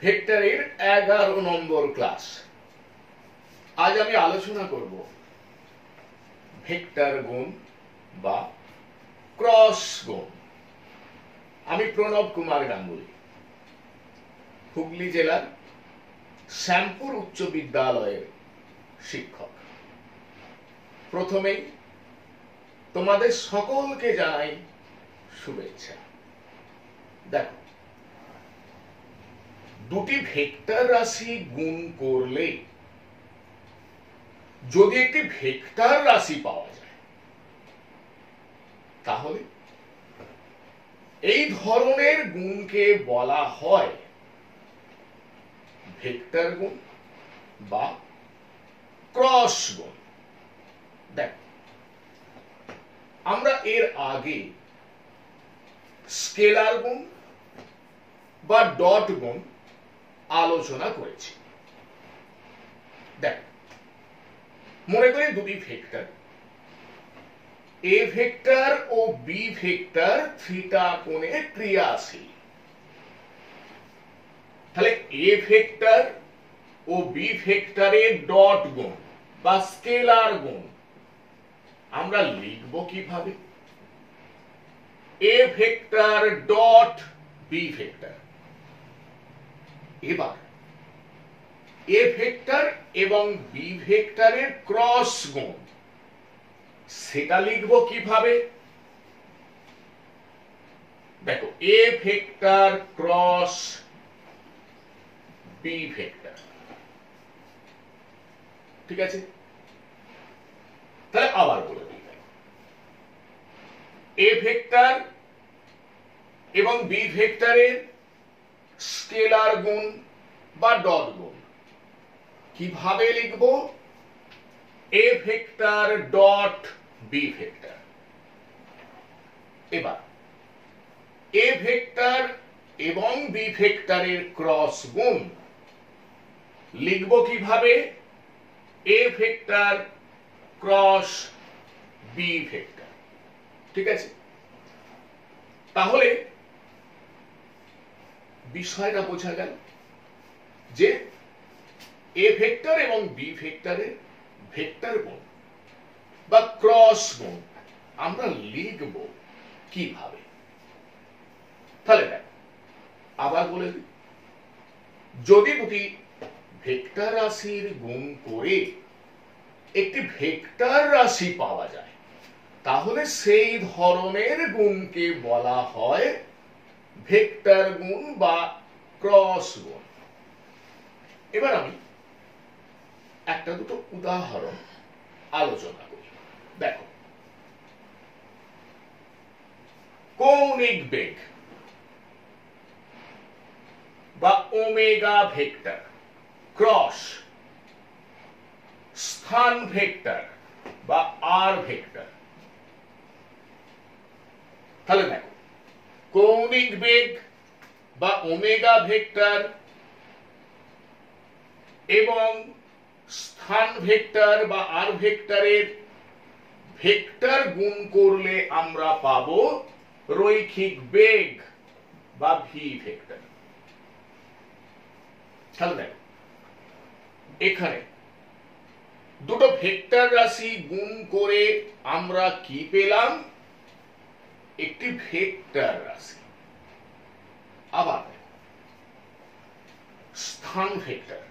ভেক্টরের 11 নম্বর ক্লাস। আজ আমি আলোচনা করব ভেক্টর গুণ বা ক্রস গুণ। আমি প্রণব কুমার গাঙ্গুলি, হুগলি জেলার শ্যামপুর উচ্চ বিদ্যালয়ের শিক্ষক। প্রথমেই তোমাদের সকলকে জানাই শুভেচ্ছা। দেখো, দুটি ভেক্টর রাশি গুণ করলে যদি একটি ভেক্টর রাশি পাওয়া যায়, তাহলে এই ধরনের গুণকে বলা হয় ভেক্টর গুণ বা ক্রস গুণ। দেখো, আমরা এর আগে স্কেলার গুণ বা ডট গুণ আলোচনা করেছি। দেখ, মনে করি দুটি ভেক্টর এ ভেক্টর ও বি ভেক্টর থিটা কোণে ক্রিয়াশীল। তাহলে এ ভেক্টর ও বি ভেক্টরের ডট গুণ বা স্কেলার গুণ আমরা লিখব কিভাবে? A vector dot B vector. এবার এ ভেক্টর এবং বি ভেক্টরের ক্রস গুণ সেটা লিখব কিভাবে? দেখো, A vector cross B vector. ঠিক আছে, তাহলে আবার বলে দিই, এ ভেক্টর এবং বি ভেক্টরের স্কেলার গুণ বা ডট গুণ কিভাবে লিখব? A vector dot B vector. এবার এ ভেক্টর এবং বি ভেক্টরের ক্রস গুণ লিখব কিভাবে? A vector cross B vector. ঠিক আছে, তাহলে বিষয়টা বোঝা গেল যে এ ভেক্টর এবং বি ভেক্টরের ভেক্টর গুণ বা ক্রস গুণ আমরা লিখব কিভাবে। তাহলে দেখ, আবার বলে দিই, যদি দুটি ভেক্টর রাশির গুণ করে একটি ভেক্টর রাশি পাওয়া যায়, তাহলে সেই ধরনের গুণকে বলা হয় ভেক্টর গুণ বা ক্রস গুণ। এবার আমি একটা দুটো উদাহরণ আলোচনা করি। দেখো, কৌণিক বেগ বা ওমেগা ভেক্টর ক্রস স্থান ভেক্টর বা আর ভেক্টর। তাহলে দেখো, কৌণিক বেগ বা ওমেগা ভেক্টর এবং স্থান ভেক্টর বা আর ভেক্টরের ভেক্টর গুণ করলে আমরা পাবো রৈখিক বেগ বা ভি ভেক্টর। তাহলে দেখো, এখানে দুটো ভেক্টর রাশি গুণ করে আমরা কি পেলাম? একটি ভেক্টর রাশি। আবার স্থান ভেক্টর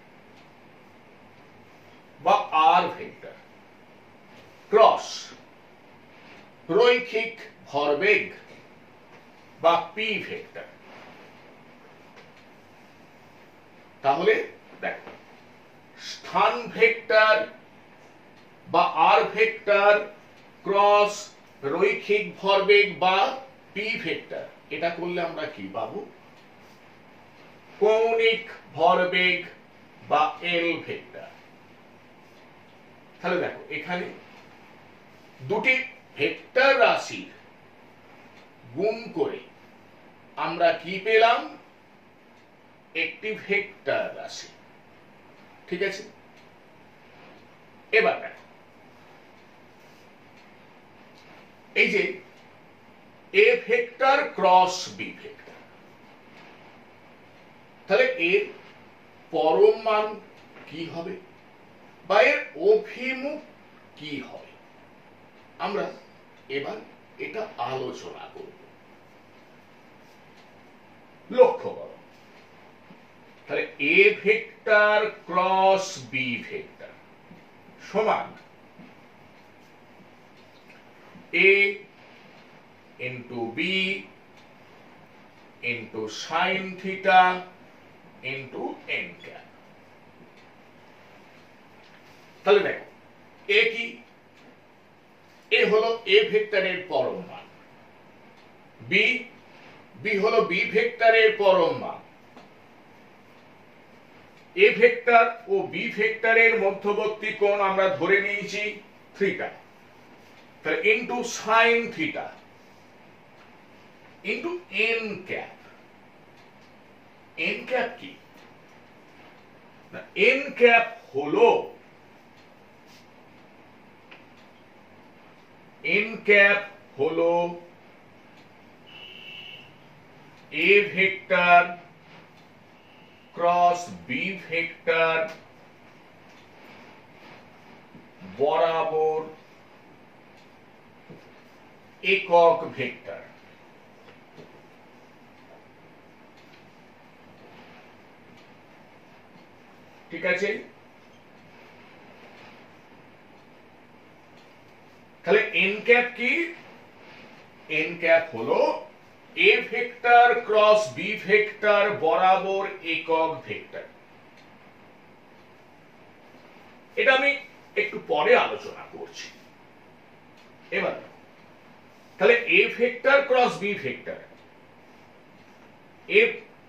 বা আর ভেক্টর ক্রস রৈখিক ভরবেগ বা পি ভেক্টর। তাহলে দেখো, স্থান ভেক্টর বা আর ভেক্টর ক্রস রৈখিক ভরবেগ বা পি ভেক্টর, এটা করলে আমরা কি পাবো? কৌণিক ভরবেগ বা এল ভেক্টর। তাহলে দেখো, এখানে দুটি ভেক্টর রাশির গুণ করে আমরা কি পেলাম? একটি ভেক্টর রাশি। ঠিক আছে, এবার দেখো, এই যে A vector cross B vector, তাহলে এর পরম মান কি হবে বা এর অভিমুখ কি হবে আমরা এবার এটা আলোচনা করব। লক্ষ্য করো, তাহলে A vector cross B vector সমান A into B into sine theta into N cap. তাহলে দেখো এ কি, এ হলো এ ভেক্টরের পরম মান, বি হলো বি ভেক্টরের পরম মান, এ ভেক্টর ও বি ভেক্টরের মধ্যবর্তী কোণ আমরা ধরে নিয়েছি থিটা, তাহলে into sine theta into N cap. N cap কি? এন ক্যাপ হলো A vector cross B vector বরাবর একক ভেক্টর। ঠিক আছে, তাহলে এন ক্যাপ কি? এন ক্যাপ হলো A vector cross B vector বরাবর একক ভেক্টর। এটা আমি একটু পরে আলোচনা করছি। এবার তাহলে A vector cross B vector এর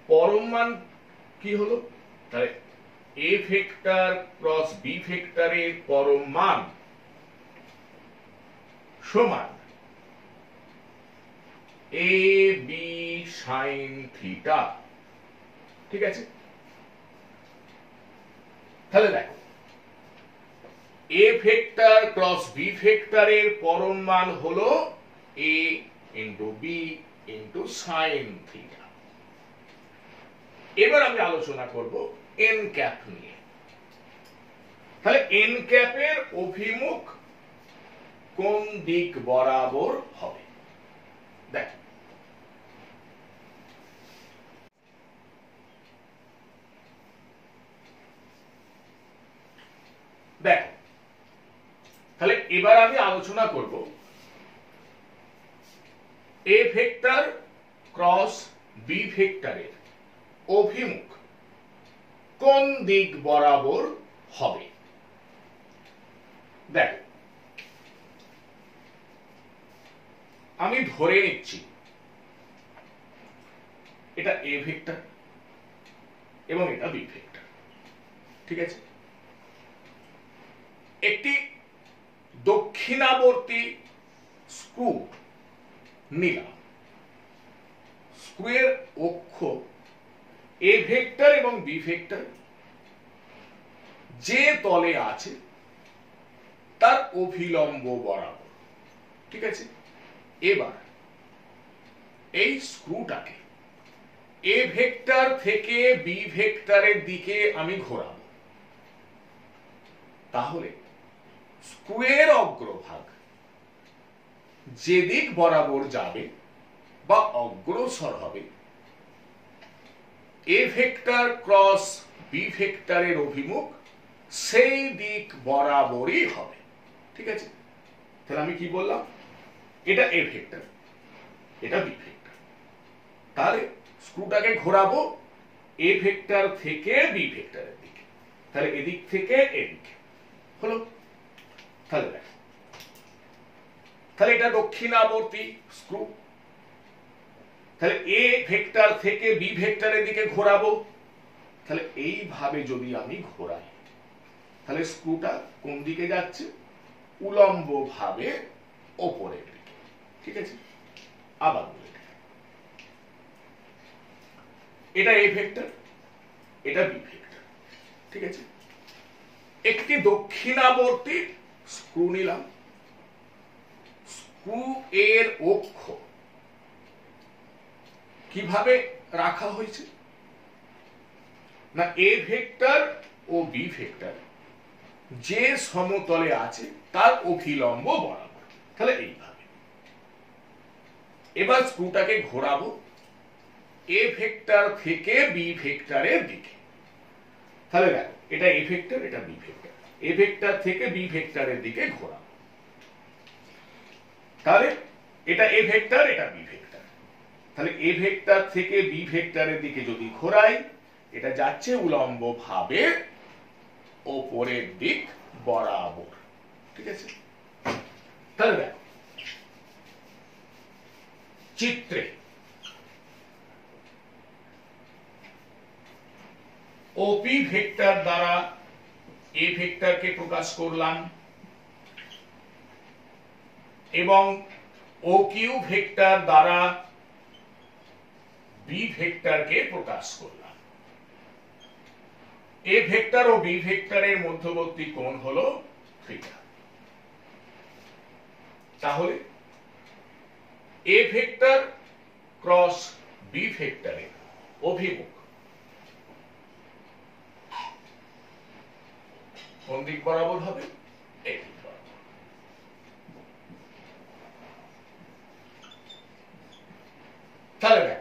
পরম মান কি হলো? তাহলে এ ভেক্টর ক্রস বি ভেক্টরের পরম মান সমান এ বি সাইন থিটা। ঠিক আছে, তাহলে দেখো এ ভেক্টর ক্রস বি ভেক্টরের পরম মান হলো A into B into sine theta. এবার আমি আলোচনা করব এন ক্যাপ নিয়ে। তাহলে এন ক্যাপের অভিমুখ কোন দিক বরাবর হবে? দেখ দেখো, তাহলে এবার আমি আলোচনা করব এ ভেক্টর ক্রস বি ভেক্টরের অভিমুখ কোন দিক বরাবর হবে। দেখো আমি ধরে নিচ্ছি এটা এ ভেক্টর এবং এটা বি ভেক্টর। ঠিক আছে, একটি দক্ষিণাবর্তী স্ক্রু নিলাম, স্ক্রুয়ের অক্ষ এ ভেক্টর এবং বি ভেক্টর যে তলে আছে তার অভিলম্ব বরাবর। ঠিক আছে, এবার এই স্ক্রুটাকে এ ভেক্টর থেকে বি ভেক্টরের দিকে আমি ঘোরাবো। তাহলে স্ক্রুয়ের অগ্রভাগ যেদিক বরাবর যাবে বা অগ্রসর হবে এ ভেক্টর ক্রস বি ভেক্টরের অভিমুখ সেই দিক বরাবরই হবে। ঠিক আছে, তাহলে আমি কি বললাম? এটা এ ভেক্টর, এটা বি ভেক্টর, তাহলে স্ক্রুটাকে ঘোরাবো এ ভেক্টর থেকে বি ভেক্টরের দিকে, তাহলে এদিক থেকে এদিকে হলো। তাহলে দেখো, তাহলে এটা দক্ষিণাবর্তী স্ক্রু, তাহলে এ ভেক্টর থেকে বি ভেক্টরের দিকে ঘোরাবো। তাহলে এইভাবে যদি আমি ঘোরাই তাহলে স্ক্রুটা কোন দিকে যাচ্ছে? উলম্ব ভাবে ওপরের দিকে। ঠিক আছে, আবার বলে এটা এ ভেক্টর, এটা বি ভেক্টর। ঠিক আছে, একটি দক্ষিণাবর্তী স্ক্রু নিলাম, স্ক্রু এর অক্ষ কিভাবে রাখা হয়েছে? না এ ভেক্টর ও বি ভেক্টর যে সমতলে আছে তার অভিলম্ব বরাবর। তাহলে এইভাবে এবার স্ক্রুটাকে ঘোরাবো এ ভেক্টর থেকে বি ভেক্টরের দিকে। তাহলে দেখো এটা এ ভেক্টর, এটা বি ভেক্টর, এ ভেক্টর থেকে বি ভেক্টরের দিকে ঘোরাবো। তাহলে এটা এ ভেক্টর, এটা বি ভেক্টর। তাহলে এ ভেক্টর থেকে বি ভেক্টরের দিকে যদি ঘোরাই, এটা যাচ্ছে উলম্ব ভাবে ওপরের দিক বরাবর। ঠিক আছে? তাহলে দেখো চিত্রে ওপি ভেক্টর দ্বারা এ ভেক্টরকে প্রকাশ করলাম এবং ও কিউ ভেক্টর দ্বারা বি ভেক্টরকে প্রকাশ করলাম। এ ভেক্টর ও বি ভেক্টরের মধ্যবর্তী কোণ হলো থিটা। তাহলে এ ভেক্টর ক্রস বি ভেক্টরের অভিমুখ কোন দিক বরাবর হবে? এই দিক বরাবর। তাহলে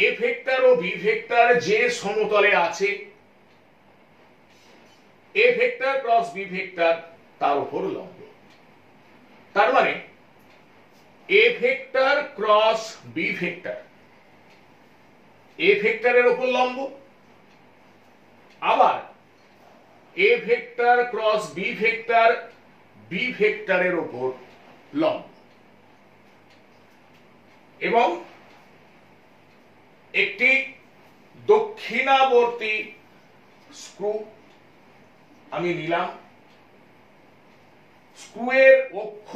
এ ভেক্টর ও বি ভেক্টর যে সমতলে আছে, A vector cross B vector তার উপর লম্ব। তার মানে A vector cross B vector A ভেক্টরের উপর লম্ব, আবার A vector cross B vector B ভেক্টরের উপর লম্ব। এবং একটি দক্ষিণাবর্তী স্ক্রু আমি নিলাম। স্ক্রুয়ের অক্ষ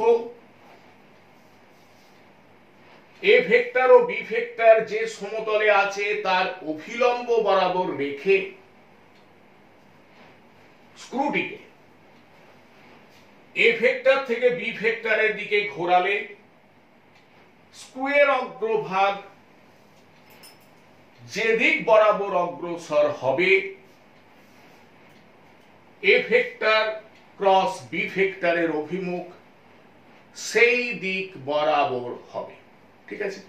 এ ভেক্টর ও বি ভেক্টর যে সমতলে আছে তার অভিলম্ব বরাবর রেখে স্ক্রুটিকে এ ভেক্টর থেকে বি ভেক্টরের দিকে ঘোরালে স্ক্রুয়ের অগ্রভাগ যে দিক বরাবর অগ্রসর হবে এ ভেক্টর ক্রস বি ভেক্টরের অভিমুখ সেই দিক বরাবর হবে। ঠিক আছে?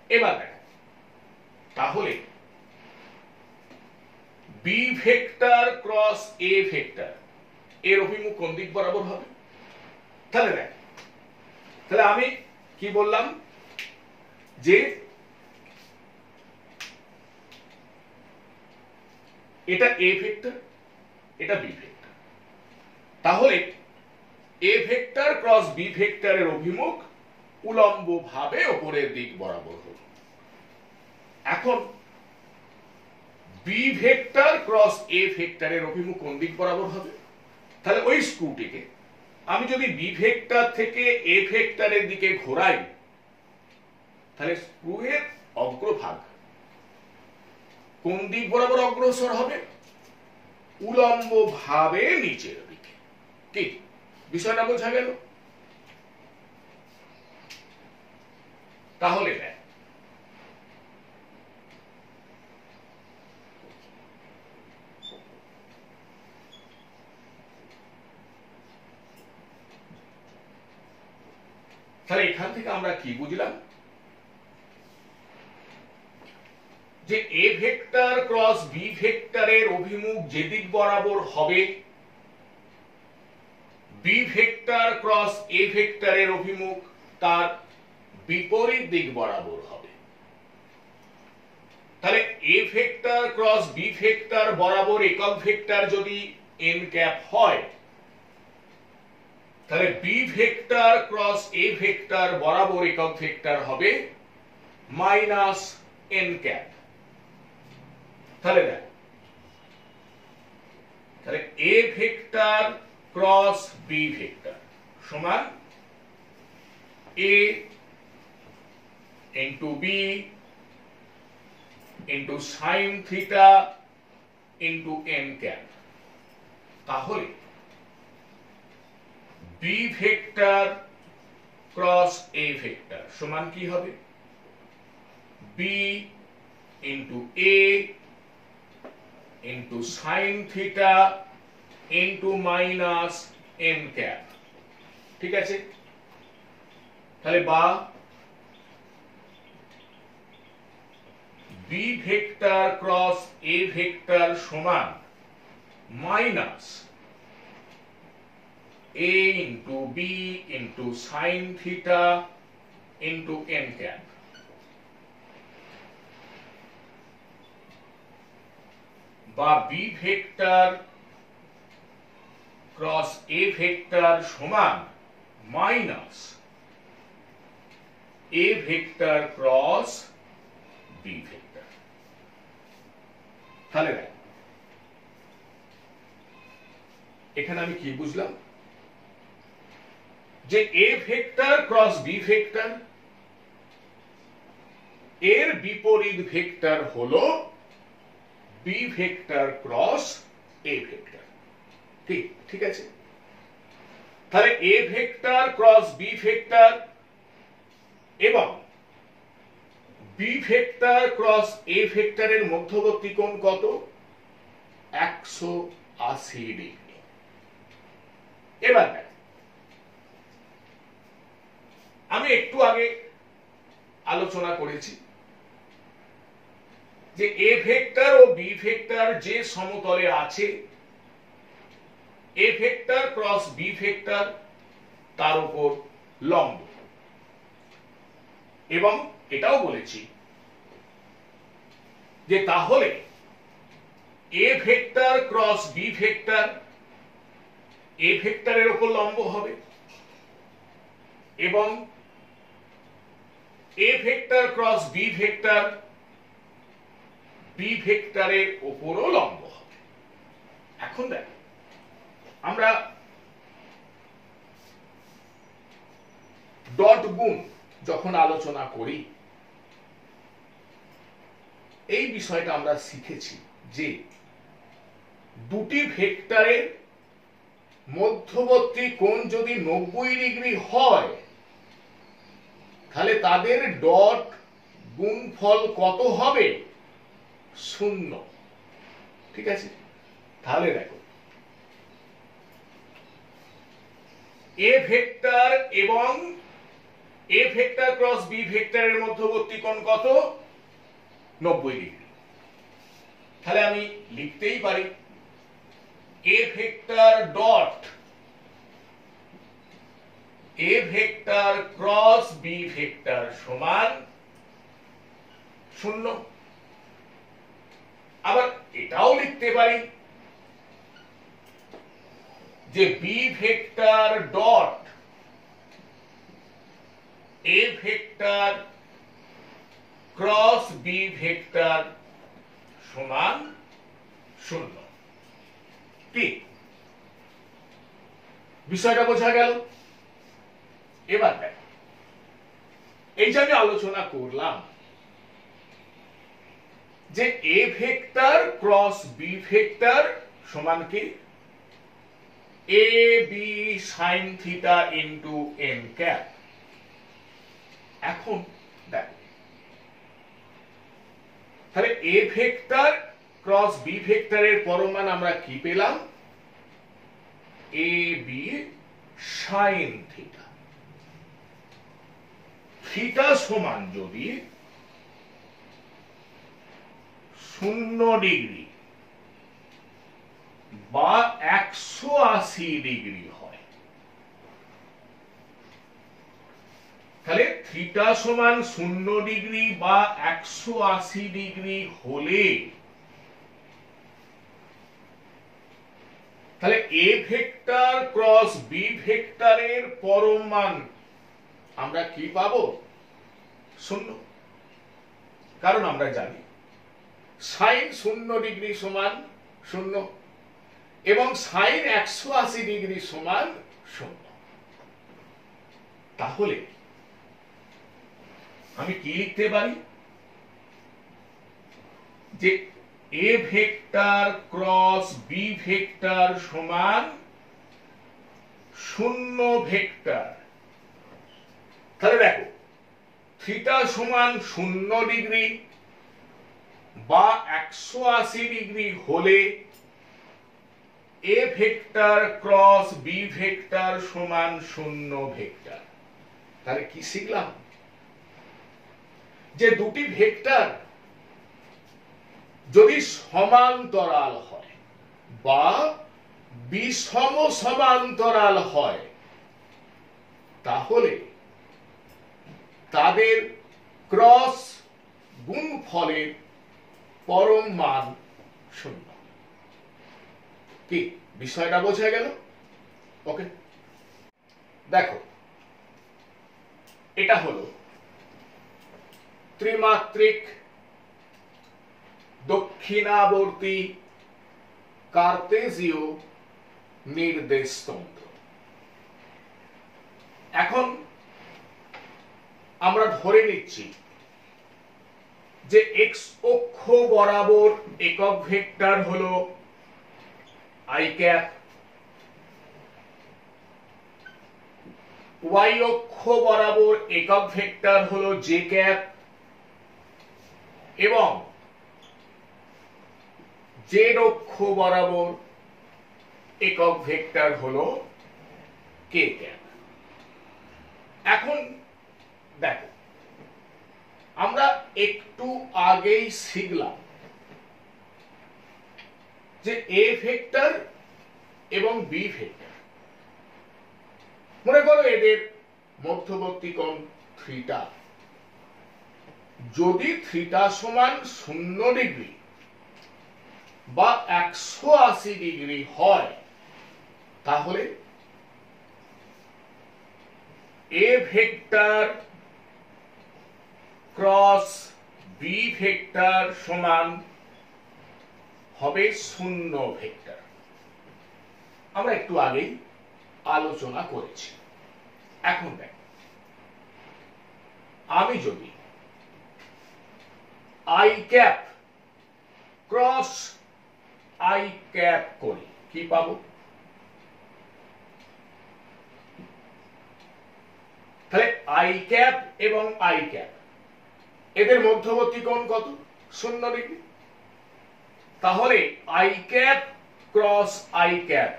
এবার তাহলে B vector cross A vector এর অভিমুখ কোন দিক বরাবর হবে? তাহলে দেখ, তাহলে আমি কি বললাম যে এটা এ ভেক্টর, এটা বি ভেক্টর। তাহলে এ ভেক্টর ক্রস বি ভেক্টরের অভিমুখ উলম্ব ভাবে উপরের দিক বরাবর হল। এখন বি ভেক্টর ক্রস এ ভেক্টরের অভিমুখ কোন দিক বরাবর হবে? তাহলে ওই স্ক্রুটিকে আমি যদি বি ভেক্টর থেকে এ ভেক্টরের দিকে ঘোরাই, তাহলে স্ক্রুয়ের অগ্রভাগ কোন দিক বরাবর অগ্রসর হবে? উলম্ব ভাবে নিচের দিকে। কি বিষয়টা বোঝা গেল? তাহলে দেখ, তাহলে এখান থেকে আমরা কি বুঝলাম? যে এ ভেক্টর ক্রস বি ভেক্টরের অভিমুখ যে দিক বরাবর হবে বি ভেক্টর ক্রস এ ভেক্টরের অভিমুখ তার বিপরীত দিক বরাবর হবে। তাহলে A vector cross B vector বরাবর একক ভেক্টর যদি n ক্যাপ হয়, তাহলে B vector cross A vector বরাবর একক ভেক্টর হবে মাইনাস n ক্যাপ। তাহলে দেখ, তাহলে A vector cross B vector সমান a into b into sin theta into n cap। তাহলে B vector cross A vector সমান কি হবে? B into A into sine theta into minus N cap. ঠিক আছে, তাহলে বা B vector cross A vector সমান minus a into b into sin theta into n cap। বা b vector cross a vector সমান minus a vector cross b vector. তাহলে এখানে আমি কি বুঝলাম? যে A vector cross B vector এর বিপরীত ভেক্টর হলো B vector cross A vector. ঠিক আছে, তাহলে A vector cross B vector এবং বি ভেক্টর ক্রস এ ভেক্টরের মধ্যবর্তী কোণ কত? 180 ডিগ্রি। এবার আমি একটু আগে আলোচনা করেছি যে এ ভেক্টর ও বি ভেক্টর যে সমতলে আছে, A vector cross B vector তার উপর লম্ব। এবং এটাও বলেছি যে তাহলে A vector cross B vector A ভেক্টরের উপর লম্ব হবে এবং A vector cross B vector B ভেক্টরের উপরও লম্ব হবে। এখন দেখ, আমরা ডট গুণ যখন আলোচনা করি এই বিষয়টা আমরা শিখেছি যে দুটি ভেক্টরের মধ্যবর্তী কোণ যদি 90 ডিগ্রি হয় তাহলে তাদের ডট গুণফল কত হবে? 0। ঠিক আছে, তাহলে দেখো এ ভেক্টর এবং এ ভেক্টর ক্রস বি ভেক্টরের মধ্যবর্তী কোণ কত? 90 ডিগ্রি। তাহলে আমি লিখতেই পারি A vector dot A vector cross B vector সমান 0। আবার এটাও লিখতে পারি যে B vector dot A vector cross B vector সমান 0। কি বিষয়টা বোঝা গেল? এবার দেখ, এই যে আমি আলোচনা করলাম যে A vector cross B vector সমান কি? A B sine theta into N cap. এখন দেখ, তাহলে এ ভেক্টর ক্রস বি ভেক্টরের পরমান আমরা কি পেলাম? এ বি সাইন থিটা। থিটা সমান যদি 0 ডিগ্রি বা 180 ডিগ্রি হয় তাহলে থিটা সমান 0 ডিগ্রি বা 180 ডিগ্রি হলে তাহলে এ ভেক্টর ক্রস বি ভেক্টরের পরমান আমরা কি পাবো? 0। কারণ আমরা জানি সাইন 0 ডিগ্রি সমান 0 এবং সাইন 180 ডিগ্রি সমান 0। তাহলে আমি কি লিখতে পারি? যে A vector cross B vector সমান 0 ভেক্টর তাহলে দেখো থিটা সমান 0 ডিগ্রি বা 180 ডিগ্রি হলে A vector cross B vector সমান 0 ভেক্টর। তাহলে কি শিখলাম? যে দুটি ভেক্টর যদি সমান্তরাল হয় বা বিষম সমান্তরাল হয় তাহলে তাদের ক্রস গুণফলের পরম মান 0। কি বিষয়টা বোঝা গেল? ওকে, দেখো এটা হলো ত্রিমাত্রিক দক্ষিণাবর্তী কার্তেজীয় নির্দেশতন্ত্র। এখন আমরা ধরে নিচ্ছি যে এক্স অক্ষ বরাবর একক ভেক্টর হলো আই ক্যাপ, ওয়াই অক্ষ বরাবর একক ভেক্টর হলো জে ক্যাপ এবং জেড অক্ষ বরাবর একক ভেক্টর হলো কে ক্যাপ। এখন দেখো আমরা একটু আগেই শিখলাম যে এ ভেক্টর এবং বি ভেক্টর, মনে করো এদের মধ্যবর্তী কোণ থিটা। যদি থিটা সমান 0 ডিগ্রি বা 180 ডিগ্রি হয় তাহলে A vector cross B vector সমান হবে 0 ভেক্টর। আমরা একটু আগেই আলোচনা করেছি। এখন দেখ, আমি যদি I cap cross I cap করি কি পাবো? তাহলে আই ক্যাপ এবং আই ক্যাপ এদের মধ্যবর্তী কোণ কত? 0 ডিগ্রি। তাহলে I cap cross I cap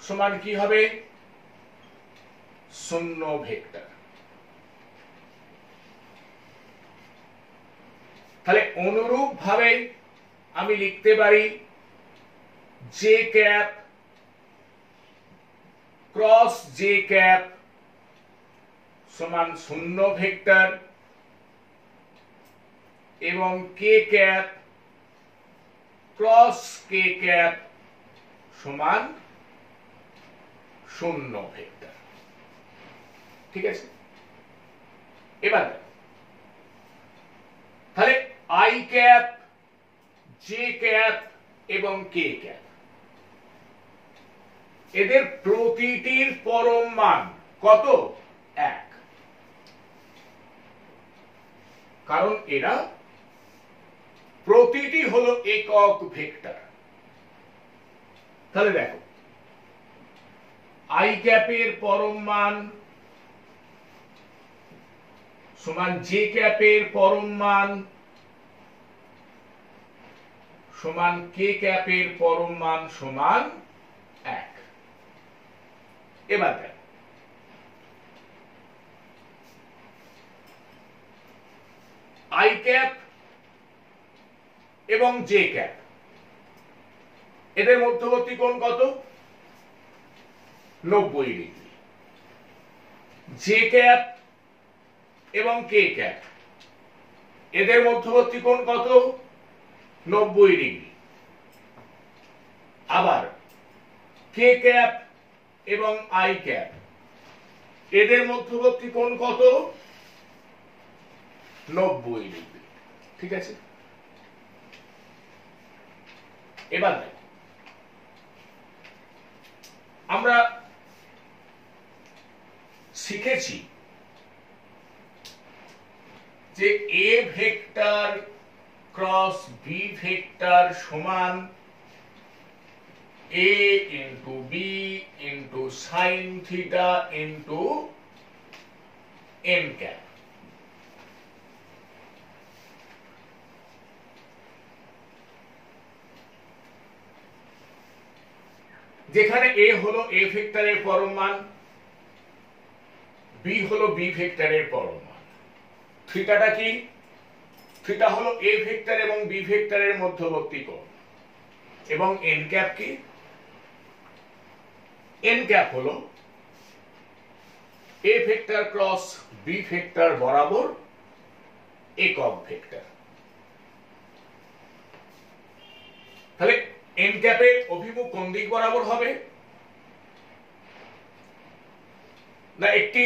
সমান কি হবে? 0 ভেক্টর। তাহলে অনুরূপ ভাবে আমি লিখতে পারি J cap cross J cap সমান 0 ভেক্টর এবং কে ক্যাপ ক্রস কে ক্যাপ সমান 0 ভেক্টর। ঠিক আছে, এবার তাহলে আই ক্যাপ জে ক্যাপ এবং কে ক্যাপ এদের প্রতিটির পরম মান কত? 1, কারণ এরা প্রতিটি হলো একক ভেক্টর। তাহলে দেখো আই ক্যাপের পরম মান সমান জে ক্যাপের পরম মান সমান কে ক্যাপের পরম মান সমান 1। এবার দেখ আই ক্যাপ এবং জে ক্যাপ এদের মধ্যবর্তী কোণ কত? 90 ডিগ্রি। জে ক্যাপ এবং কে ক্যাপ এদের মধ্যবর্তী কোণ কত? 90 ডিগ্রি। আবার কে ক্যাপ এবং আই ক্যাপ এদের মধ্যবর্তী কোণ কত? 90 ডিগ্রি। ঠিক আছে, এবার আমরা শিখেছি যে A vector cross B vector সমান a into b into sin theta into N cap. যেখানে এ হলো এ ভেক্টরের পরম মান, বি হলো বি ভেক্টরের পরম মান, থিটাটা কি? থিটা হলো এ ভেক্টর এবং বি ভেক্টরের মধ্যবর্তী কোণ, এবং এন ক্যাপ কি? এন ক্যাপ হলো A vector cross B vector বরাবর একক ভেক্টর। তাহলে এন ক্যাপের অভিমুখ কোন দিক বরাবর হবে? না, একটি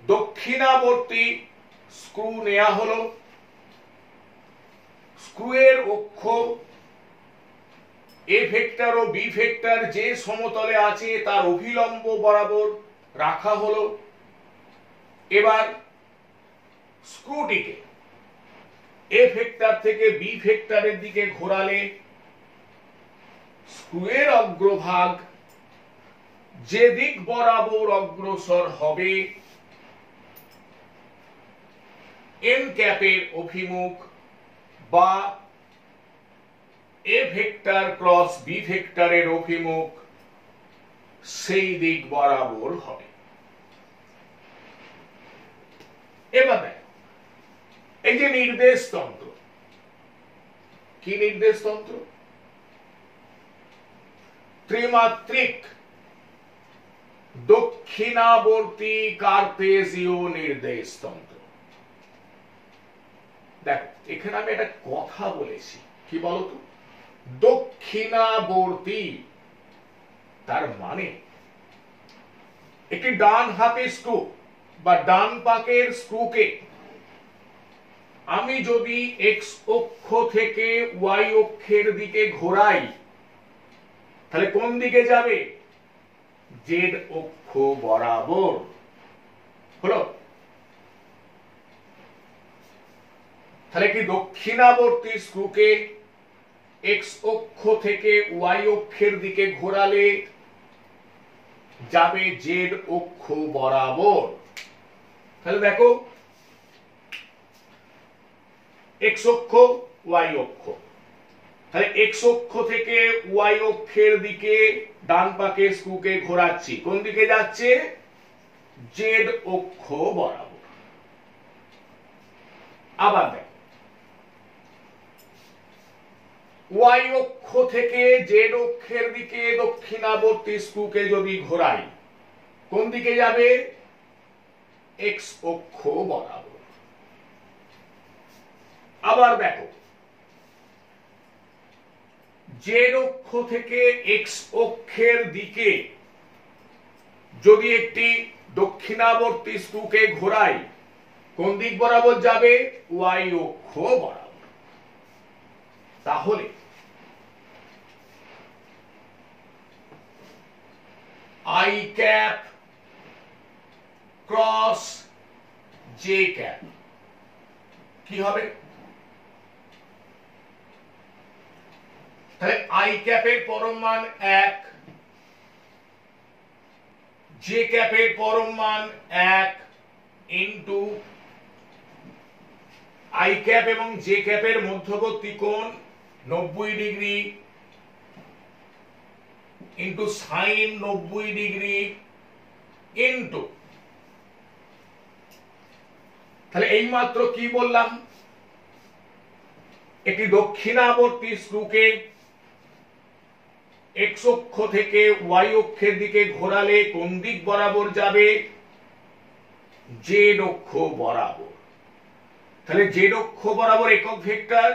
দক্ষিণাবর্তী স্ক্রু নেওয়া হলো, স্ক্রুয়ের অক্ষ এ ভেক্টর ও বি ভেক্টর যে সমতলে আছে তার অভিলম্ব বরাবর রাখা হলো। এবার স্ক্রুটিকে এ ভেক্টর থেকে বি ভেক্টরের দিকে ঘোরালে স্ক্রুয়ের অগ্রভাগ যে দিক বরাবর অগ্রসর হবে এন ক্যাপের অভিমুখ বা এ ভেক্টর ক্রস বি ভেক্টরের অভিমুখ সেই দিক বরাবর হবে। এবার দেখো, এই যে নির্দেশতন্ত্র, কি নির্দেশতন্ত্র? ত্রিমাত্রিক দক্ষিণাবর্তী কার্তেজীয় নির্দেশতন্ত্র। দেখো, এখানে আমি একটা কথা বলেছি, কি বলতো? দক্ষিণাবর্তী, তার মানে একটি ডান হাতের স্ক্রু বা ডান পাকের স্ক্রুকে আমি যদি এক্স অক্ষ থেকে ওয়াই অক্ষের দিকে ঘোরাই, তাহলে কোন দিকে যাবে? জেড অক্ষ বরাবর। হলো? তাহলে কি দক্ষিণাবর্তী স্ক্রুকে এক্স অক্ষ থেকে ওয়াই অক্ষের দিকে ঘোরালে যাবে জেড অক্ষ বরাবর। তাহলে দেখো, এক্স অক্ষ ওয়াই অক্ষ, তাহলে এক্স অক্ষ থেকে ওয়াই অক্ষের দিকে ডান পাকে স্ক্রুকে ঘোরাচ্ছি, কোন দিকে যাচ্ছে? জেড অক্ষ বরাবর। আবার দেখো, ওয়াই অক্ষ থেকে জেড অক্ষের দিকে দক্ষিণাবর্তী স্ক্রুকে যদি ঘোরাই, কোন দিকে যাবে? এক্স অক্ষ বরাবর। আবার দেখো, জেড অক্ষ থেকে এক্স অক্ষের দিকে যদি একটি দক্ষিণাবর্তী স্ক্রুকে ঘোরাই, কোন দিক বরাবর যাবে? ওয়াই অক্ষ বরাবর। তাহলে I cap cross J cap কি হবে? তাহলে আই ক্যাপের পরম মান 1, জে ক্যাপের পরম মান 1 ইন্টু আই ক্যাপ এবং জে ক্যাপের মধ্যবর্তী কোণ 90 degree into sign 90 degree into, তাহলে এই মাত্র কি বললাম? একটি দক্ষিণাবর্তী স্ক্রুকে এক্স অক্ষ থেকে ওয়াই অক্ষের দিকে ঘোরালে কোন দিক বরাবর যাবে? জেড অক্ষ বরাবর। তাহলে জেড অক্ষ বরাবর একক ভেক্টর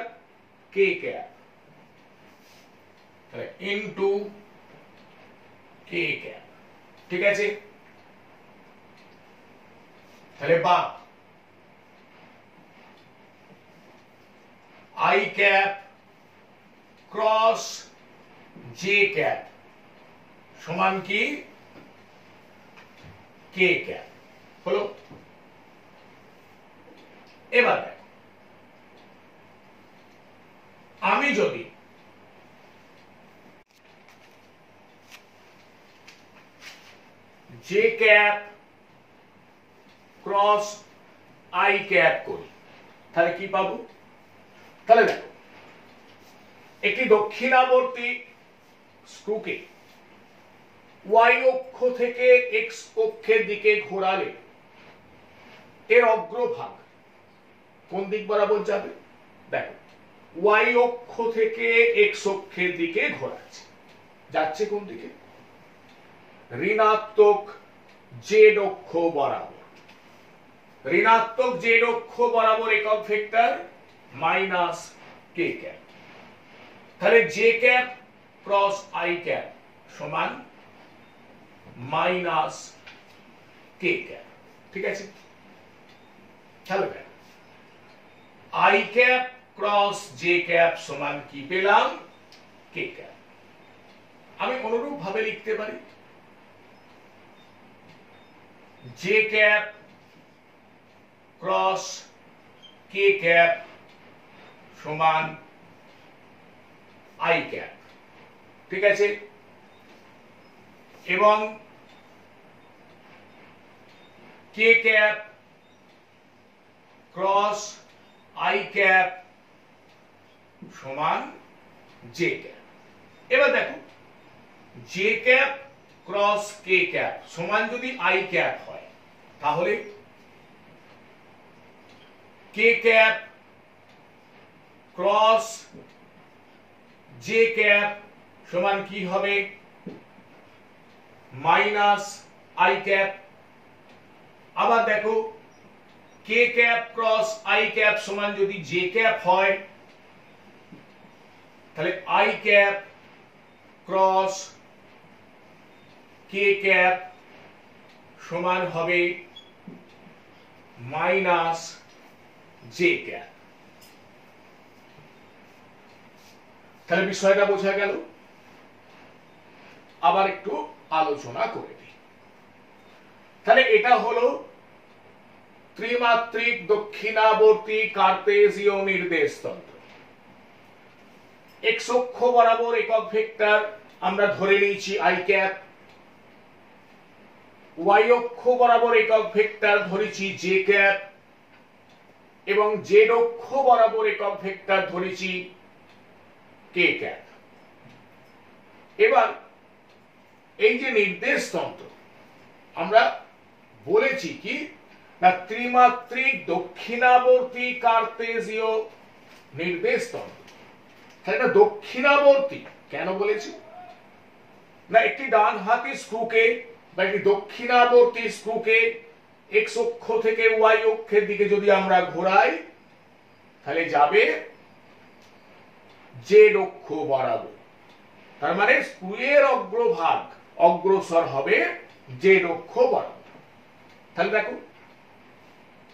কে ক্যাপ, তাহলে ইনটু কে ক্যাপ। ঠিক আছে? তাহলে বা I cap cross J cap সমান কি? কে ক্যাপ। হলো? এবার আমি যদি J cap cross I cap করি তাহলে কি পাবো? তাহলে দেখো একটি দক্ষিণাবর্তী স্ক্রুকে ওয়াই অক্ষ থেকে এক্স অক্ষের দিকে ঘোরালে এর অগ্রভাগ কোন দিক বরাবর যাবে? দেখো ওয়াই অক্ষ থেকে এক্স অক্ষের দিকে ঘোরাচ্ছে, যাচ্ছে কোন দিকে? ঋণাত্মক জেড অক্ষ বরাবর। ঋণাত্মক জেড অক্ষ বরাবর একক ভেক্টর মাইনাস কে ক্যাপ। তাহলে J cap cross I cap সমান মাইনাস কে ক্যাপ। ঠিক আছে, তাহলে I cap cross J cap সমান কি পেলাম? কে ক্যাপ। আমি অনুরূপ ভাবে লিখতে পারি J cap cross K cap সমান আই ক্যাপ। ঠিক আছে, এবং কে ক্যাপ ক্রস আই ক্যাপ সমান জে ক্যাপ। এবার দেখো J cap cross K cap সমান যদি আই ক্যাপ হয় তাহলে K cap cross J cap সমান কি হবে? Minus I cap. আবার দেখো কে ক্যাপ ক্রস আই ক্যাপ সমান যদি জে ক্যাপ হয় তাহলে I cap cross K cap সমান হবে মাইনাস জে ক্যাপ। তাহলে বিষয়টা বোঝা গেল। আবার একটু আলোচনা করে দিই। তাহলে এটা হলো ত্রিমাত্রিক দক্ষিণাবর্তী কার্তেজীয় নির্দেশতন্ত্র। এক্স অক্ষ বরাবর একক ভেক্টর আমরা ধরে নিয়েছি আই ক্যাপ, ওয়াই অক্ষ বরাবর একক ভেক্টর ধরেছি জে ক্যাপ, এবং জেড অক্ষ বরাবর একক ভেক্টর ধরেছি কে ক্যাপ। এবার এই যে নির্দেশতন্ত্র আমরা বলেছি কি না ত্রিমাত্রিক দক্ষিণাবর্তী কার্তেজীয় নির্দেশতন্ত্র। তাহলে এটা দক্ষিণাবর্তী কেন বলেছি না একটি ডান হাতি স্ক্রুকে বা একটি দক্ষিণাবর্তী স্ক্রুকে এক্স অক্ষ থেকে ওয়াই অক্ষের দিকে যদি আমরা ঘোরাই তাহলে যাবে জেড অক্ষ বরাবর। তার মানে স্ক্রুয়ের অগ্রভাগ অগ্রসর হবে জেড অক্ষ বরাবর। তাহলে দেখো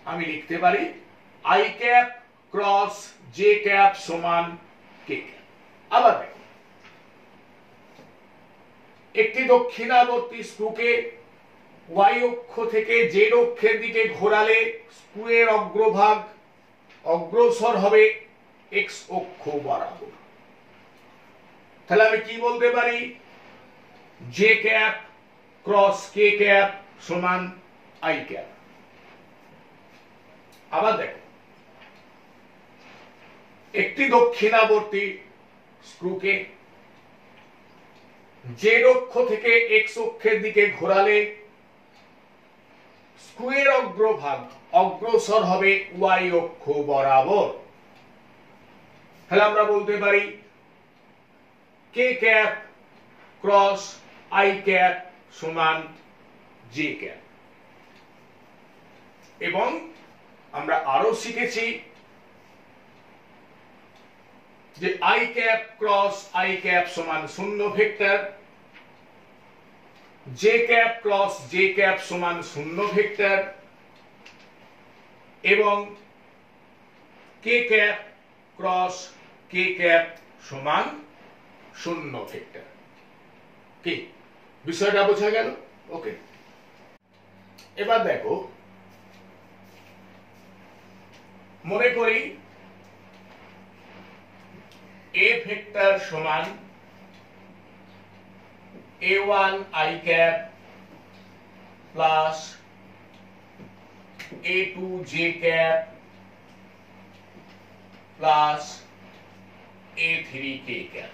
আমি লিখতে পারি I cap cross J cap সমান কে ক্যাপ। আবার দেখো একটি দক্ষিণাবর্তী স্ক্রুকে ওয়াই অক্ষ থেকে জেড অক্ষের দিকে ঘোরালে স্ক্রুয়ের অগ্রভাগ অগ্রসর হবে এক্স অক্ষ বরাবর। তাহলে আমি কি বলতে পারি? J cap cross K cap সমান আই ক্যাপ। আবার দেখো একটি দক্ষিণাবর্তী স্ক্রুকে জেড অক্ষ থেকে এক্স অক্ষের দিকে ঘোরালে স্ক্রুয়ের অগ্রভাগ অগ্রসর হবে ওয়াই অক্ষ বরাবর। তাহলে আমরা বলতে পারি কে ক্যাপ ক্রস আই ক্যাপ সমান জে ক্যাপ। এবং আমরা আরো শিখেছি যে I cap cross I cap সমান শূন্য vector, J cap cross J cap সমান শূন্য ভেক্টর, এবং কে ক্যাপ ক্রস কে ক্যাপ সমান শূন্য ভেক্টর। কি বিষয়টা বোঝা গেল? ওকে, এবার দেখো মনে করি এ ভেক্টর সমান a1 i cap plus A2 j cap plus A3 k cap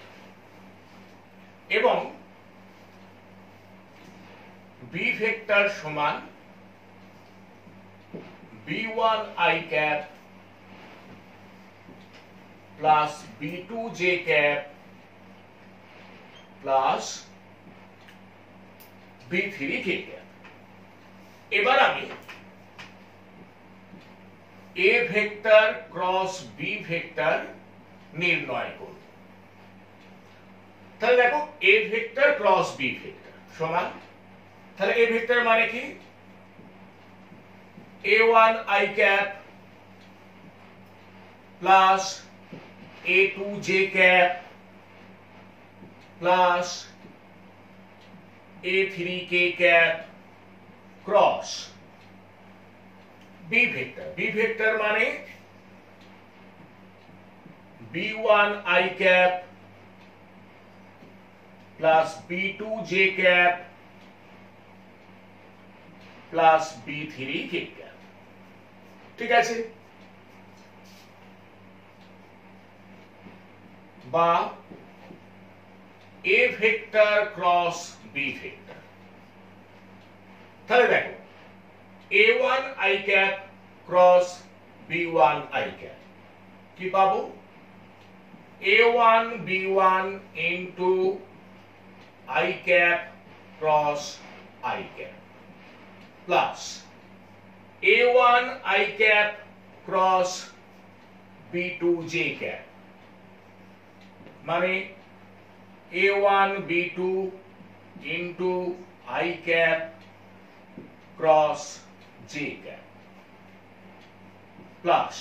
এবং B ভেক্টর সমান B1 I cap plus B2 j cap plus B3 k cap। এবার আমি A vector cross B vector নির্ণয় করব। তাহলে দেখো A vector cross B vector সমান, তাহলে A ভেক্টর মানে কি A1 I cap plus A2 j cap plus A3 k cap cross B vector. B vector মানে B1 I cap plus B2 j cap plus B3 k cap। ঠিক আছে, বা A vector cross B vector. তাহলে দেখো A1 I cap cross B1 I cap কি পাবো A1 B1 into I cap cross I cap plus A1 I cap cross B2 j cap মানে A1 B2 into I cap cross j cap plus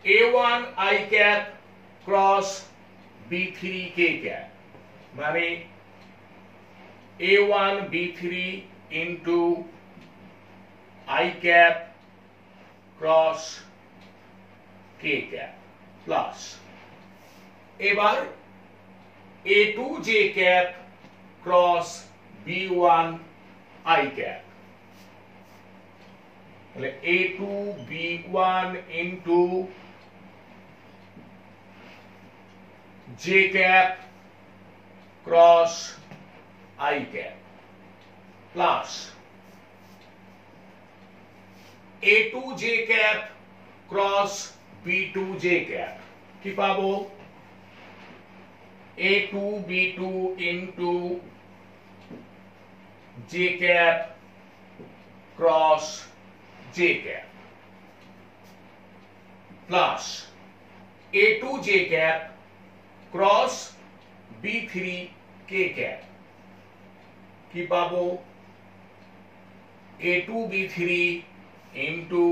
A1 I cap cross B3 k cap মানে A1 B3 into I cap cross k cap plus এবার A2 j cap cross B1 I cap তাহলে A2 B1 into j cap cross I cap plus A2 j cap cross B2 j cap কি পাবো A2 B2 into j cap cross j cap plus A2 j cap cross B3 k cap কি পাবো A2 B3 into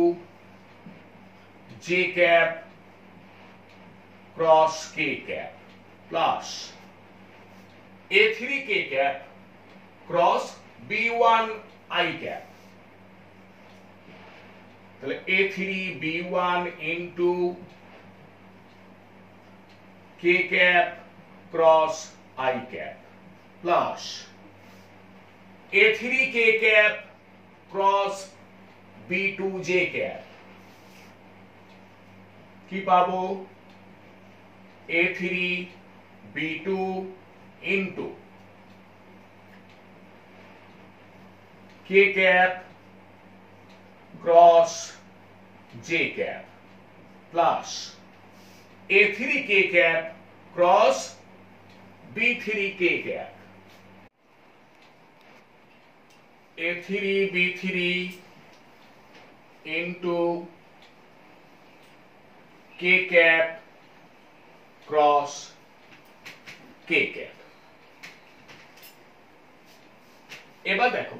j cap cross k cap plus A3 k cap cross B1 I cap তাহলে A3 B1 into k cap cross I cap plus A3 k cap cross B2 j cap কি পাবো A3 B2 into k cap cross j cap plus A3 k cap cross B3 k cap A3 B3 into k cap cross k cap। এবার দেখো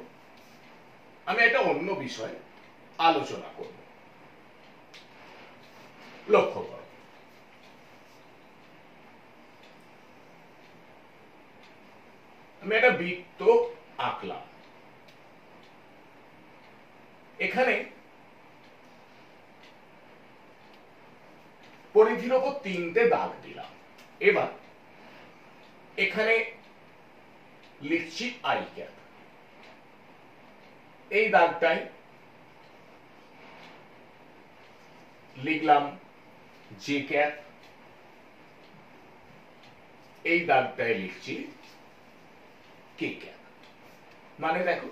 আমি একটা অন্য বিষয় আলোচনা করব। লক্ষ্য করো আমি একটা বৃত্ত আঁকলাম, এখানে পরিধির ওপর 3টে দাগ দিলাম। এবার এখানে লিখছি I cap, এই দাগটায় লিখলাম জে ক্যাপ, এই দাগটায় লিখছি কে ক্যাপ। মানে দেখো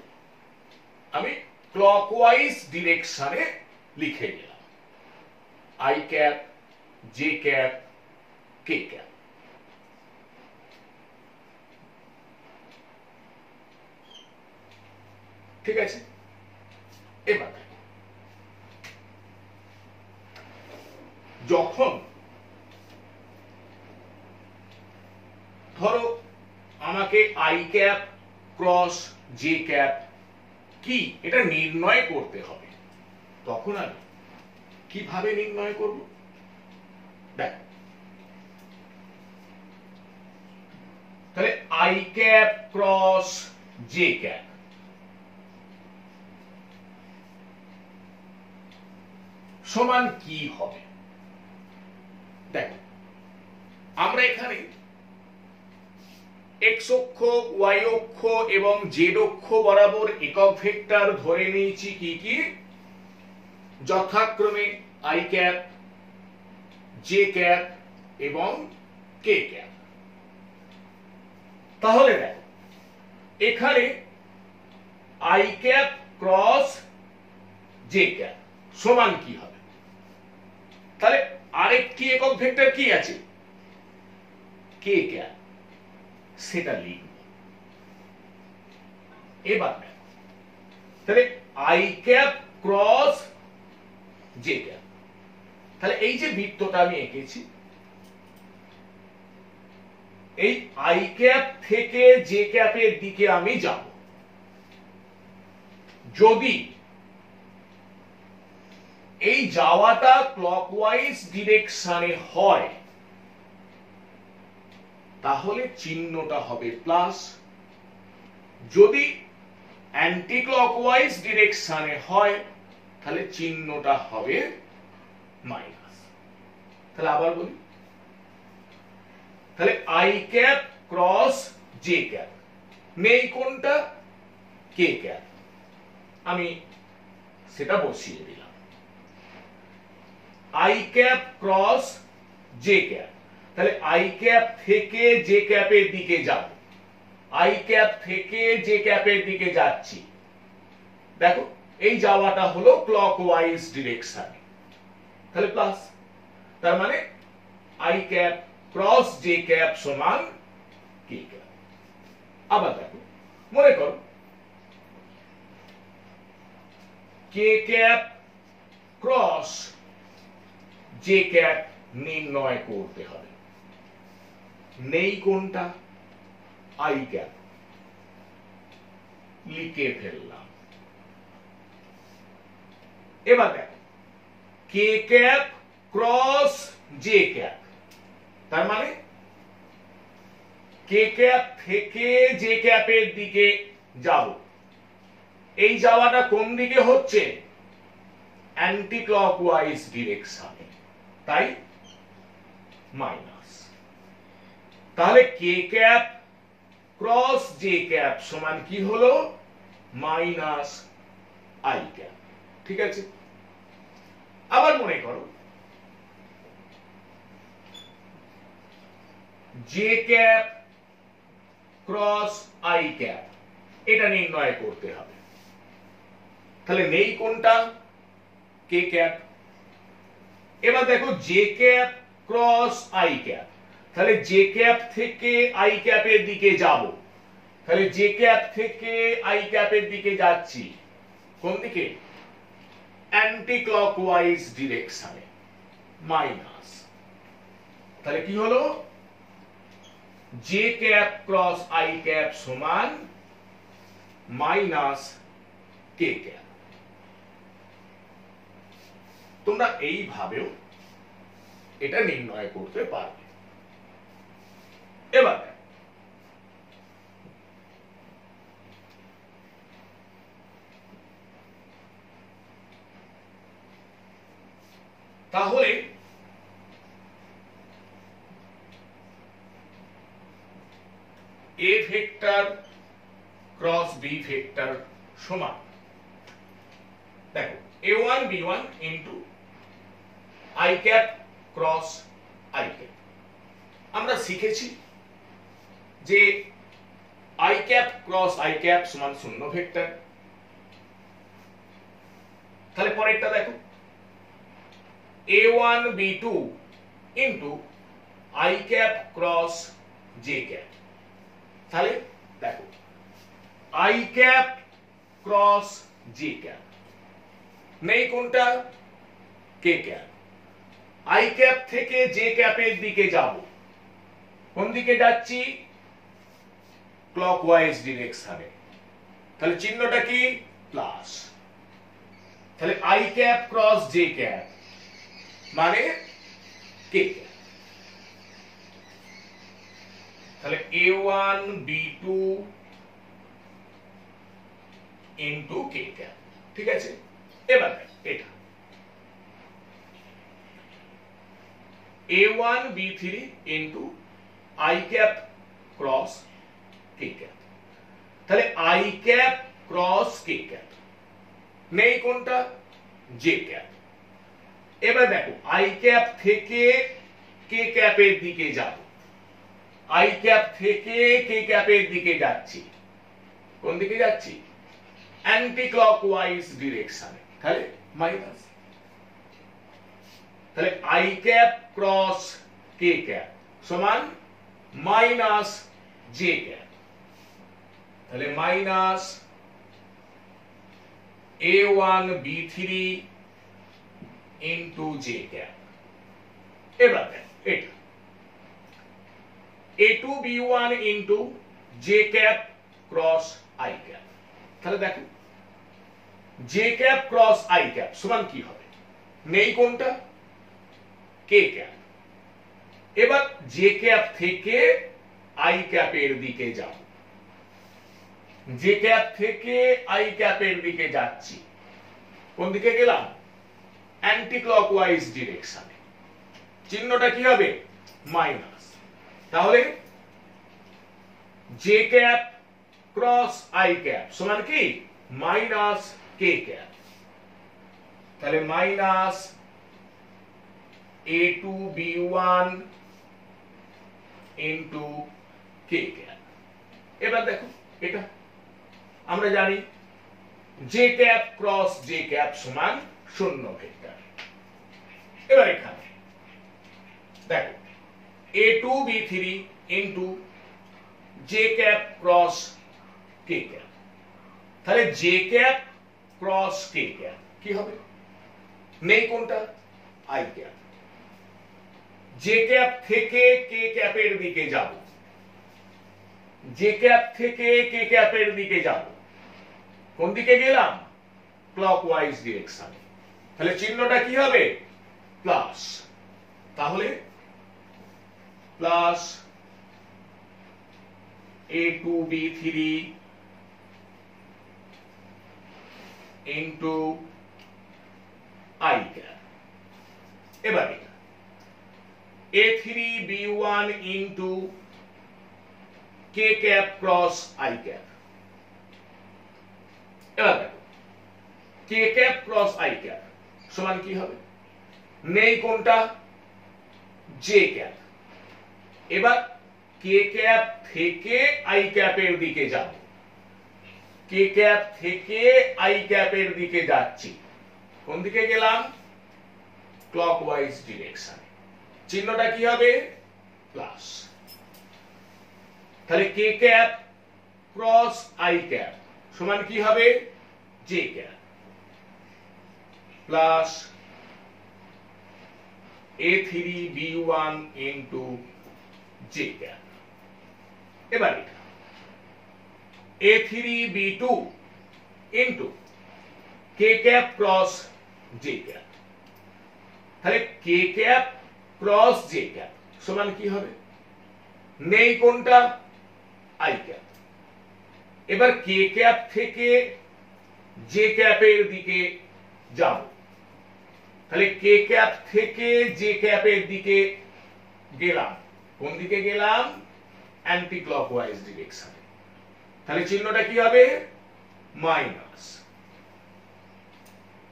আমি ক্লকওয়াইজ ডিরেকশনে লিখে গেলাম I cap, J cap, K cap. ঠিক আছে, এবার যখন ধরো আমাকে I cap cross J cap কি এটা নির্ণয় করতে হবে, তখন আমি কিভাবে নির্ণয় করব? দেখ, তাহলে I cap cross J cap সমান কি হবে? দেখো আমরা এখানে এক্স অক্ষ, ওয়াই অক্ষ এবং জেড অক্ষ বরাবর একক ভেক্টর ধরে নিয়েছি কি কি? যথাক্রমে আই ক্যাপ, জে ক্যাপ এবং কে ক্যাপ। তাহলে দেখো এখানে I cap cross J cap সমান কি হবে? তাহলে আরেকটি একক ভেক্টর কি আছে? কে ক্যাপ, সেটা লিখব। এবার দেখো তাহলে I cap cross J cap, তাহলে এই যে বৃত্তটা আমি এঁকেছি, এই আই ক্যাপ থেকে জে ক্যাপের দিকে আমি যাব। যদি এই যাওয়াটা ক্লকওয়াইজ ডিরেকশনে হয় তাহলে চিহ্নটা হবে প্লাস, যদি অ্যান্টি ক্লকওয়াইজ ডিরেকশনে হয় তাহলে চিহ্নটা হবে মাইনাস। তাহলে আবার বলি, তাহলে I cap cross J cap, নেই কোনটা? কে ক্যাপ, আমি সেটা বসিয়ে দিলাম। I cap cross J cap, তাহলে আই ক্যাপ থেকে জে ক্যাপের দিকে যাব, আই ক্যাপ থেকে জে ক্যাপের দিকে যাচ্ছি। দেখো এই যাওয়াটা হলো ক্লকওয়াইজ ডিরেকশনে, তাহলে প্লাস, তার মানে I cap cross J cap সমান কে ক্যাপ। আবার দেখো মনে করো কে ক্যাপ ক্রস জে ক্যাপ নির্ণয় করতে হবে, নেই কোনটা? আই ক্যাপ, লিখে ফেললাম। এবার দেখো কে ক্যাপ ক্রস জে ক্যাপ, তার মানে কে ক্যাপ থেকে জে ক্যাপের দিকে যাব, এই যাওয়াটা কোন দিকে হচ্ছে? অ্যান্টি ক্লকওয়াইজ ডিরেকশনে, তাই মাইনাস। তাহলে K cap cross J cap সমান কি হলো? Minus I cap. ঠিক আছে, আবার মনে করো J cap cross I cap, এটা নির্ণয় করতে হবে। তাহলে নেই কোনটা? K cap. এবার দেখো J cap cross I cap, তাহলে জে ক্যাপ থেকে আই ক্যাপের দিকে যাব, তাহলে জে ক্যাপ থেকে আই ক্যাপের দিকে যাচ্ছি, কোন দিকে? অ্যান্টি ক্লকওয়াইজ ডিরেকশনে, মাইনাস। তাহলে কি হলো? J cap cross I cap সমান মাইনাস কে ক্যাপ। তোমরা এইভাবেও এটা নির্ণয় করতে পারবে। এবার তাহলে A vector cross B vector সমান, দেখো a1 b1 into I cap cross I cap. আমরা শিখেছি যে I cap cross I cap সমান শূন্য ভেক্টর। তাহলে পরেরটা দেখো, a1 b2 into I cap cross J cap. তাহলে দেখো I cap cross J cap, নেই কোনটা? K cap. আই ক্যাপ থেকে জে ক্যাপের দিকে যাব, কোন দিকে যাচ্ছি? ক্লকওয়াইজ ডিরেকশনে। তাহলে চিহ্নটা কি? প্লাস। তাহলে I cap cross J cap মানে কে ক্যাপ। তাহলে a1 b2 into K cap. ঠিক আছে, এবার এটা a1 b3 into I cap cross K cap. তাহলে I cap cross K cap, নেই কোনটা? J cap. এবার দেখো আই ক্যাপ থেকে কে ক্যাপের দিকে যাব, আই ক্যাপ থেকে কে ক্যাপের দিকে যাচ্ছি, কোন দিকে যাচ্ছি? অ্যান্টি ক্লকওয়াইজ ডিরেকশনে। তাহলে মাইনাস। তাহলে I cap cross K cap সমান মাইনাস জে ক্যাপ। তাহলে minus a1 b3 into J cap. এবার দেখো এটা a2 b1 into J cap cross I cap. তাহলে দেখো J cap cross I cap সমান কি হবে? নেই কোনটা? K cap. এবার জে ক্যাপ থেকে আই ক্যাপের দিকে যাব, জে ক্যাপ থেকে আই ক্যাপের দিকে যাচ্ছি, কোন দিকে গেলাম? অ্যান্টি ক্লকওয়াইজ ডিরেকশনে। চিহ্নটা কি হবে? মাইনাস। তাহলে J cap cross I cap সমান কি? Minus K cap. তাহলে minus a2 b1 into K cap. এবার দেখো এটা আমরা জানি J cap cross J cap সমান শূন্য ভেক্টর। এবার এখানে দেখো a2 b3 into J cap cross K cap. তাহলে J cap cross K cap কি হবে? নেই কোনটা? I cap. জে ক্যাপ থেকে কে ক্যাপের দিকে যাব, জে ক্যাপ থেকে কে ক্যাপের দিকে যাব, কোন দিকে গেলাম? ক্লকওয়াইজ ডিরেকশনে। তাহলে চিহ্নটা কি হবে? প্লাস। তাহলে plus a2 b3 into I cap. এবার এটা a3 b1 into K cap cross I cap. এবার দেখো কে ক্যাপ ক্রস আই ক্যাপ সমান কি হবে? নেই কোনটা? J cap. এবার কে ক্যাপ থেকে আই ক্যাপের দিকে যাব, কে ক্যাপ থেকে আই ক্যাপের দিকে যাচ্ছি, কোন দিকে গেলাম? Clockwise direction. চিহ্নটা কি হবে? প্লাস। তাহলে K cap cross I cap সমান কি হবে? J cap plus a3 b1 into J cap. এবার এটা a3 b2 into K cap cross J cap. তাহলে K cap cross J cap সমান কি হবে? নেই কোনটা? I cap. এবার কে ক্যাপ থেকে জে ক্যাপের দিকে যাব, তাহলে কে ক্যাপ থেকে জে ক্যাপের দিকে গেলাম, কোন দিকে গেলাম? অ্যান্টি ক্লকওয়াইজ ডিরেকশনে। তাহলে চিহ্নটা কি হবে? মাইনাস।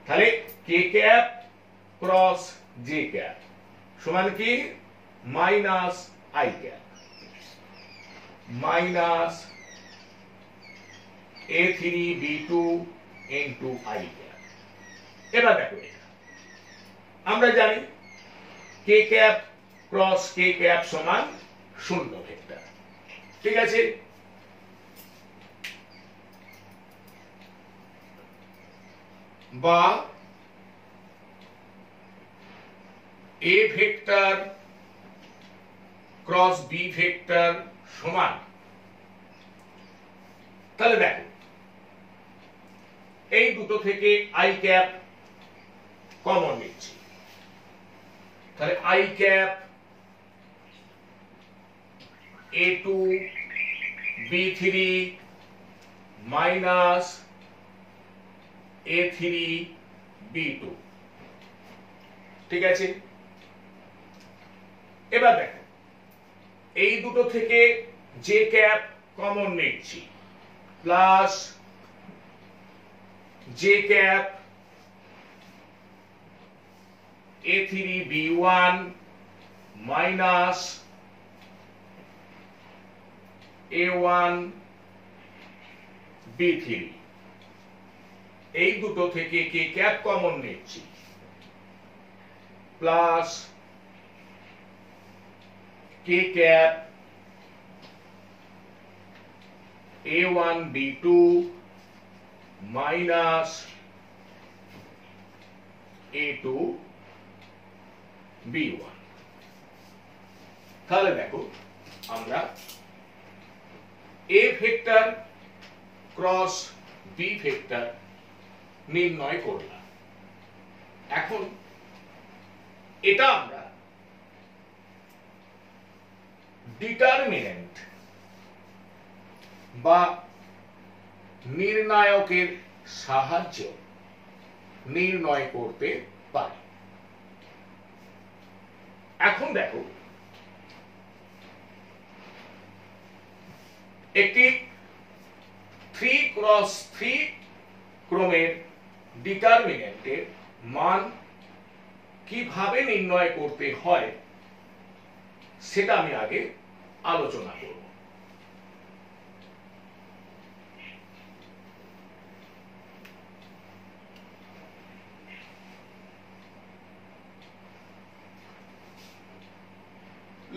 তাহলে K cap cross J cap সমান কি minus I cap minus A3B2 into I cap. এবার দেখো এটা আমরা জানি K cap cross K cap সমান শূন্য ভেক্টর, ঠিক আছে। বা A vector cross B vector সমান, তাহলে দেখো এই দুটো থেকে আই ক্যাপ কমন নিচ্ছি, তাহলে I cap A2 B3 minus A3 B2, ঠিক আছে। এবার দেখো এই দুটো থেকে জে ক্যাপ কমন নিচ্ছি plus J cap A3B1 minus A1 B3, এই দুটো থেকে কে ক্যাপ কমন নিচ্ছি plus K cap A1 B2 minus A2 B1। তাহলে দেখো আমরা A vector cross B vector নির্ণয় করলাম। এখন এটা আমরা ডিটারমিনেন্ট বা নির্ণায়কের সাহায্যে নির্ণয় করতে পারি। এখন দেখো একটি 3x3 ক্রমের ডিটারমিনেন্টের মান কিভাবে নির্ণয় করতে হয় সেটা আমি আগে আলোচনা করব।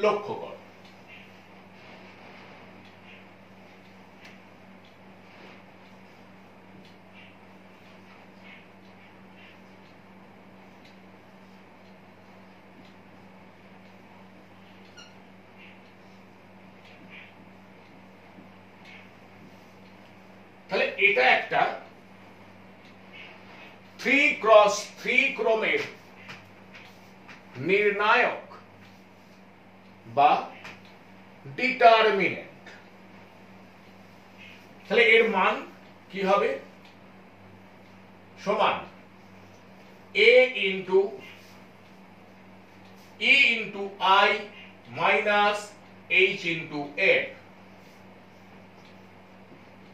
লক্ষ্য কর তাহলে এটা একটা 3x3 ক্রমের নির্ণায়ক বা ডিটারমিনেন্ট। তাহলে এর মান কি হবে সমান a into e into i minus h into f।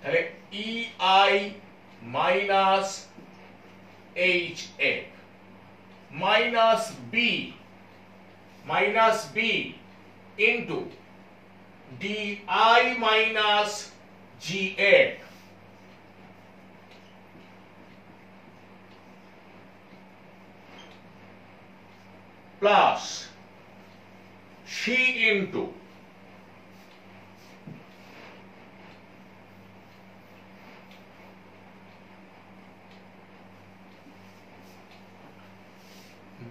তাহলে ei minus hf minus b into di minus gf plus c into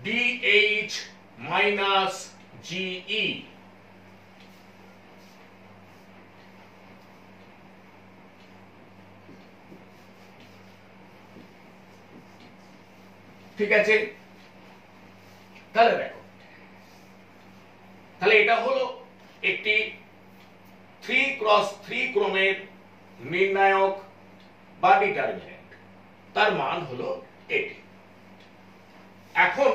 dh minus ge। ঠিক আছে, তাহলে দেখো তাহলে এটা হলো একটি 3x3 ক্রমের নির্ণায়ক বা ডিটারমিনেন্ট, তার মান হলো এটি। এখন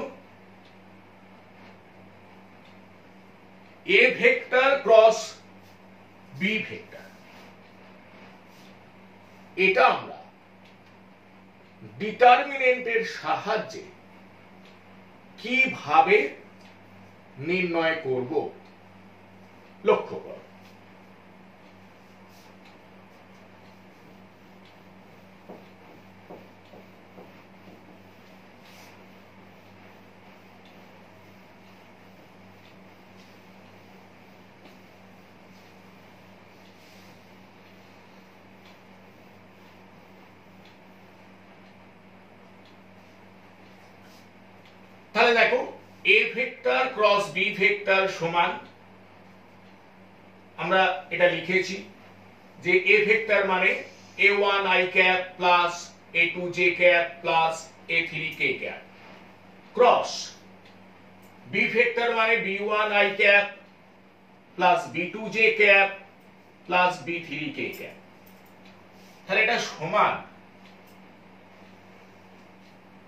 A vector cross B vector, এটা আমরা ডিটারমিনেন্টের সাহায্যে কিভাবে নির্ণয় করব লক্ষ্য করো। তাহলে দেখো A vector cross B vector সমান, আমরা এটা লিখেছি যে এ ভেক্টর মানে a1 i cap plus a2j cap plus a3k cap, cross B vector মানে b1 i cap plus b2j cap plus b3k cap. তাহলে এটা সমান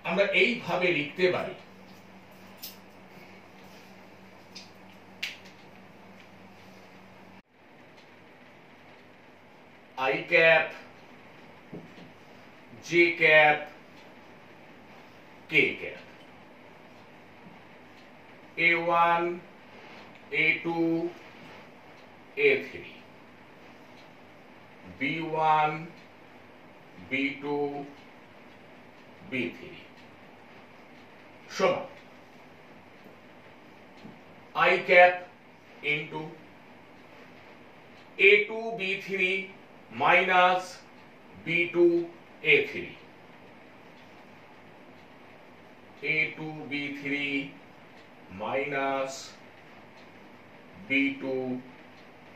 আমরা এইভাবে লিখতে পারি, i cap j cap k cap, a1 a2 a3, b1 b2 b3 সমান i cap into a2 b3 minus b2 a3, a2 b3 minus b2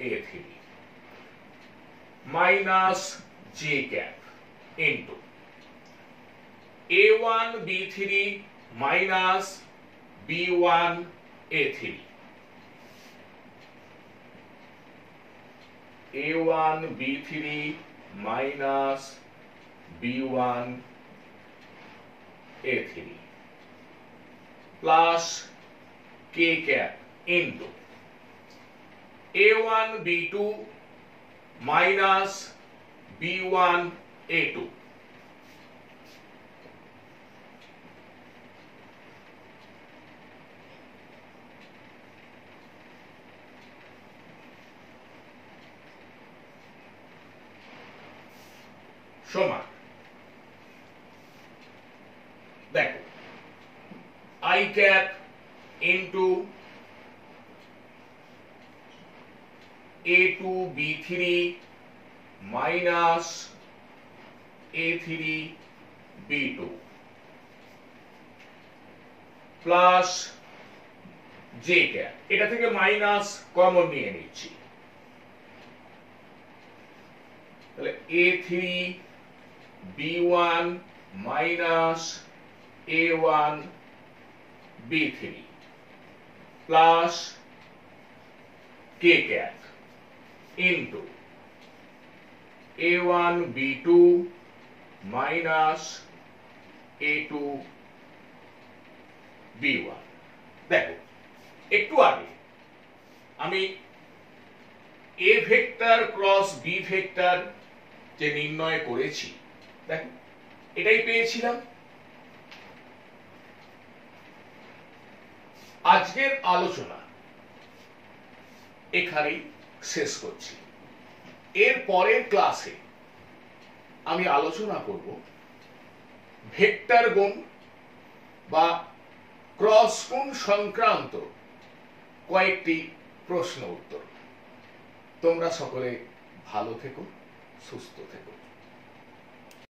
a3 minus j cap into a1 b3 minus b1 a3, a1 b3 minus b1 a3 plus k cap into a1 b2 minus b1 a2, সমান দেখো i cap into a2 b3 minus a3 b2 plus j cap, এটা থেকে minus common নিয়ে নিচ্ছি, তাহলে a3 b1 minus a1 b3 plus k cap into a1 b2 minus a2 b1। দেখো একটু আগে আমি A vector cross B vector যে নির্ণয় করেছি, দেখো এটাই পেয়েছিলাম। আজকের আলোচনা এখানেই শেষ করছি। এর পরের ক্লাসে আমি আলোচনা করব ভেক্টর গুণ বা ক্রস গুণ সংক্রান্ত কয়েকটি প্রশ্ন উত্তর। তোমরা সকলে ভালো থেকো, সুস্থ থেকো।